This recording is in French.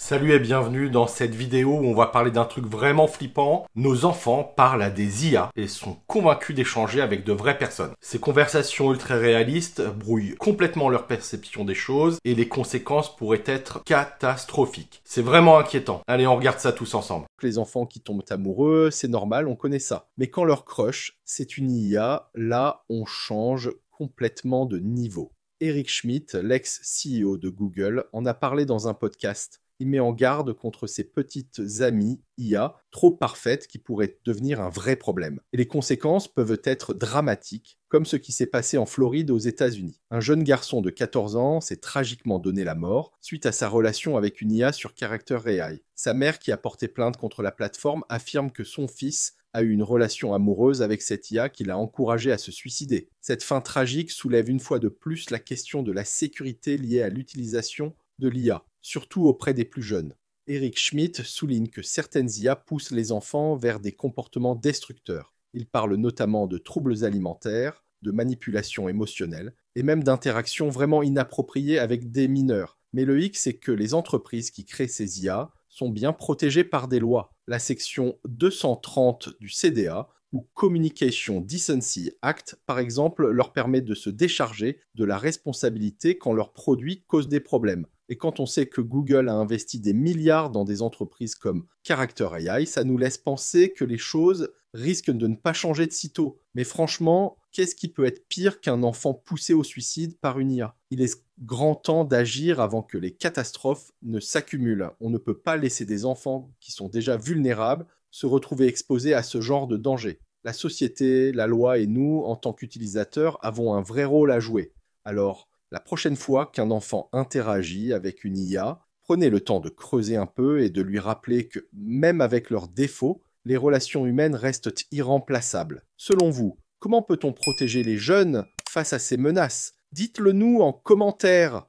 Salut et bienvenue dans cette vidéo où on va parler d'un truc vraiment flippant. Nos enfants parlent à des IA et sont convaincus d'échanger avec de vraies personnes. Ces conversations ultra réalistes brouillent complètement leur perception des choses et les conséquences pourraient être catastrophiques. C'est vraiment inquiétant. Allez, on regarde ça tous ensemble. Les enfants qui tombent amoureux, c'est normal, on connaît ça. Mais quand leur crush, c'est une IA, là, on change complètement de niveau. Eric Schmidt, l'ex-CEO de Google, en a parlé dans un podcast. Il met en garde contre ces petites amies IA trop parfaites qui pourraient devenir un vrai problème. Et les conséquences peuvent être dramatiques, comme ce qui s'est passé en Floride aux États-Unis. Un jeune garçon de 14 ans s'est tragiquement donné la mort suite à sa relation avec une IA sur Character AI. Sa mère, qui a porté plainte contre la plateforme, affirme que son fils a eu une relation amoureuse avec cette IA qui l'a encouragé à se suicider. Cette fin tragique soulève une fois de plus la question de la sécurité liée à l'utilisation de l'IA, surtout auprès des plus jeunes. Eric Schmidt souligne que certaines IA poussent les enfants vers des comportements destructeurs. Il parle notamment de troubles alimentaires, de manipulation émotionnelle et même d'interactions vraiment inappropriées avec des mineurs. Mais le hic, c'est que les entreprises qui créent ces IA sont bien protégées par des lois. La section 230 du CDA ou Communication Decency Act, par exemple, leur permet de se décharger de la responsabilité quand leurs produits causent des problèmes. Et quand on sait que Google a investi des milliards dans des entreprises comme Character AI, ça nous laisse penser que les choses risquent de ne pas changer de sitôt. Mais franchement, qu'est-ce qui peut être pire qu'un enfant poussé au suicide par une IA? Il est grand temps d'agir avant que les catastrophes ne s'accumulent. On ne peut pas laisser des enfants qui sont déjà vulnérables se retrouver exposés à ce genre de danger. La société, la loi et nous, en tant qu'utilisateurs, avons un vrai rôle à jouer. Alors, la prochaine fois qu'un enfant interagit avec une IA, prenez le temps de creuser un peu et de lui rappeler que, même avec leurs défauts, les relations humaines restent irremplaçables. Selon vous, comment peut-on protéger les jeunes face à ces menaces? Dites-le nous en commentaire.